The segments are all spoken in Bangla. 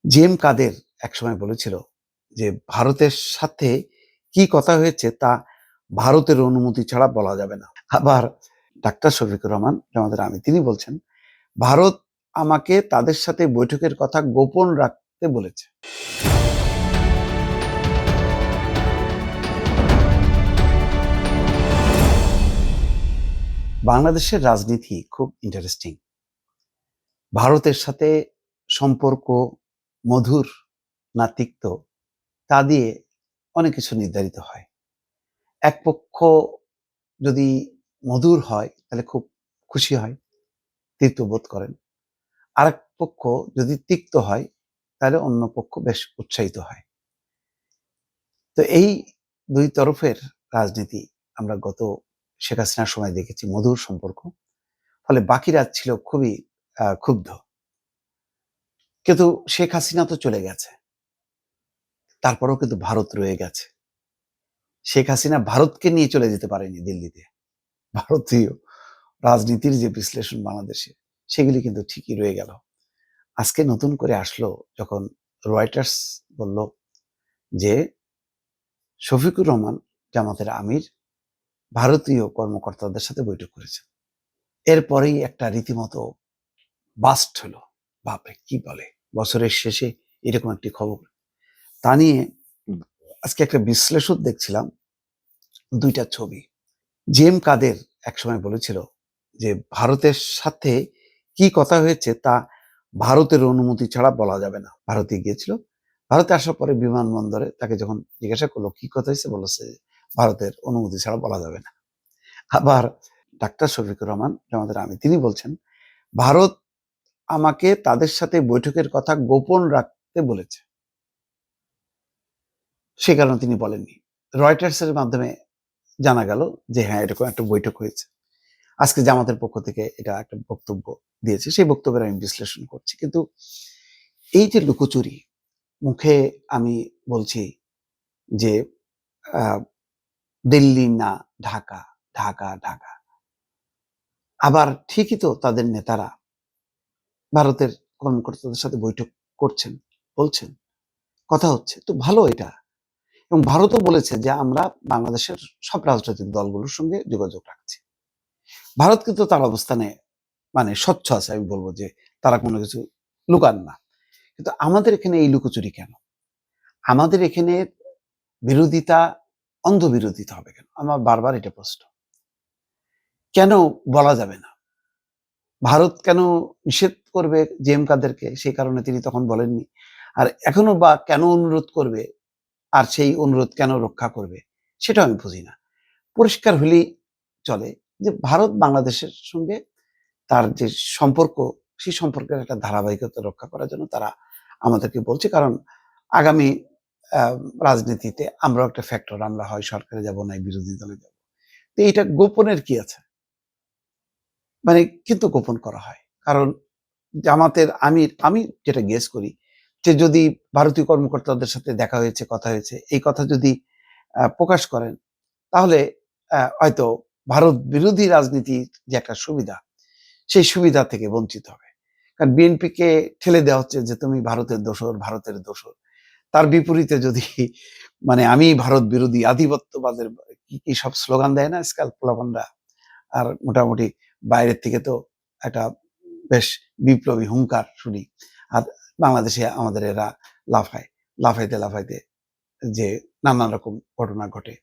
জেম কাদের একসময় বলেছিল যে ভারতের সাথে কি কথা হয়েছে তা ভারতের অনুমতি ছাড়া বলা যাবে না। আবার ডাক্তার শফিকুর রহমান আমাদের তিনি বলছেন ভারত আমাকে তাদের সাথে বৈঠকের কথা গোপন রাখতে বলেছে। বাংলাদেশের রাজনীতি খুব ইন্টারেস্টিং। ভারতের সাথে সম্পর্ক মধুর না তিক্ত তা দিয়ে অনেক কিছু নির্ধারিত হয়। এক পক্ষ যদি মধুর হয় তাহলে খুব খুশি হয়, তৃপ্ত বোধ করেন। আরেক পক্ষ যদি তিক্ত হয় তাহলে অন্য পক্ষ বেশ উৎসাহিত হয়। তো এই দুই তরফের রাজনীতি আমরা গত শেখ হাসিনার সময় দেখেছি, মধুর সম্পর্ক। ফলে বাকিরা ছিল খুবই ক্ষুব্ধ। কিন্তু শেখ হাসিনা তো চলে গেছে, তারপরেও কিন্তু ভারত রয়ে গেছে। শেখ হাসিনা ভারতকে নিয়ে চলে যেতে পারেনি দিল্লিতে। ভারতীয় রাজনীতির যে বিশ্লেষণ বাংলাদেশে, সেগুলি কিন্তু ঠিকই রয়ে গেল। আজকে নতুন করে আসলো যখন রয়টার্স বলল যে শফিকুর রহমান জামাতের আমির ভারতীয় কর্মকর্তাদের সাথে বৈঠক করেছেন। এরপরেই একটা রীতিমতো বাস্ট হলো। বাপরে, কি বলে, বছরের শেষে এরকম একটি খবর। তা নিয়ে আজকে একটা বিশ্লেষণ দেখছিলাম, দুইটা ছবি। জেম কাদের একসময় বলেছিল যে ভারতের সাথে কি কথা হয়েছে তা ভারতের অনুমতি ছাড়া বলা যাবে না। ভারতে গিয়েছিল, ভারতে আসার পরে বিমানবন্দরে তাকে যখন জিজ্ঞাসা করলো কি কথা হয়েছে, বলেছে ভারতের অনুমতি ছাড়া বলা যাবে না। আবার ডাক্তার শফিকুর রহমান আমাদের তিনি বলছেন ভারত আমাকে তাদের সাথে বৈঠকের কথা গোপন রাখতে বলেছে, সে কারণে তিনি বলেননি। রয়টার্সের মাধ্যমে জানা গেল যে হ্যাঁ, এরকম একটা বৈঠক হয়েছে। আজকে জামাতের পক্ষ থেকে এটা একটা বক্তব্য দিয়েছে, সেই বক্তব্যের আমি বিশ্লেষণ করছি। কিন্তু এই যে লুকোচুরি, মুখে আমি বলছি যে দিল্লি না ঢাকা, ঢাকা ঢাকা, আবার ঠিকই তো তাদের নেতারা ভারতের কর্মকর্তাদের সাথে বৈঠক করছেন, বলছেন, কথা হচ্ছে, তো ভালো এটা। এবং ভারতও বলেছে যে আমরা বাংলাদেশের সব রাজনৈতিক দলগুলোর সঙ্গে যোগাযোগ রাখছি। ভারত কিন্তু তার অবস্থানে স্বচ্ছ আছে, আমি বলবো যে তারা কোনো কিছু লুকান না। কিন্তু আমাদের এখানে এই লুকোচুরি কেন? আমাদের এখানে বিরোধিতা, অন্ধ বিরোধিতা হবে কেন? আমার বারবার এটা প্রশ্ন। কেন বলা যাবে না? ভারত কেন নিষেধ করবে জেএম কাদেরকে? সেই কারণে তিনি তখন বলেননি। আর এখনো বা কেন অনুরোধ করবে? আর সেই অনুরোধ কেন রক্ষা করবে? সেটাও আমি বুঝি না। পরিষ্কার হলেই চলে যে ভারত বাংলাদেশের সঙ্গে তার যে সম্পর্ক, সেই সম্পর্কের একটা ধারাবাহিকতা রক্ষা করার জন্য তারা আমাদেরকে বলছে। কারণ আগামী রাজনীতিতে আমরাও একটা ফ্যাক্টর, আমরা হয় সরকারে যাব, নাই বিরোধী দলে যাব। তো এটা গোপনের কি আছে? কিন্তু গোপন করা হয়। কারণ জামাতের আমির, আমি যেটা গেস করি যে যদি ভারতীয় কর্মকর্তাদের সাথে দেখা হয়েছে, কথা হয়েছে, এই কথা যদি প্রকাশ করেন, তাহলে হয়তো ভারত বিরোধী রাজনীতির যে একটা সুবিধা, সেই সুবিধা থেকে বঞ্চিত হবে। কারণ বিএনপিকে ঠেলে দেওয়া হচ্ছে যে তুমি ভারতের দোসর, ভারতের দোসর। তার বিপরীতে যদি আমি ভারত বিরোধী, আধিপত্যবাদের কি কি সব স্লোগান দেয় না আজকাল পোলাপানরা, আর মোটামুটি বাইরের থেকে তো একটা বেশ বিপ্লবী হুঙ্কার শুনি। আর বাংলাদেশে আমাদের এরা লাফায়, লাফাইতে লাফাইতে যে নানান রকম ঘটনা ঘটে।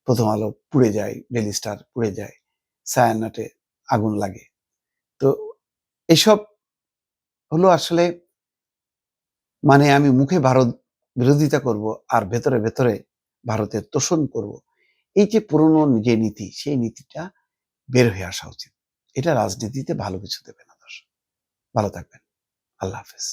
প্রথম আলো পুড়ে যায়, ডেইলি স্টার পুড়ে যায়, ছায়ানটে আগুন লাগে। তো এসব হলো আসলে আমি মুখে ভারত বিরোধিতা করব আর ভেতরে ভেতরে ভারতের তোষণ করব। এই যে পুরনো যে নীতি, সেই নীতিটা বের হয়ে আসা উচিত। এটা রাজনীতিতে ভালো কিছু দেবে না দর্শক। ভালো থাকবেন। আল্লাহ হাফেজ।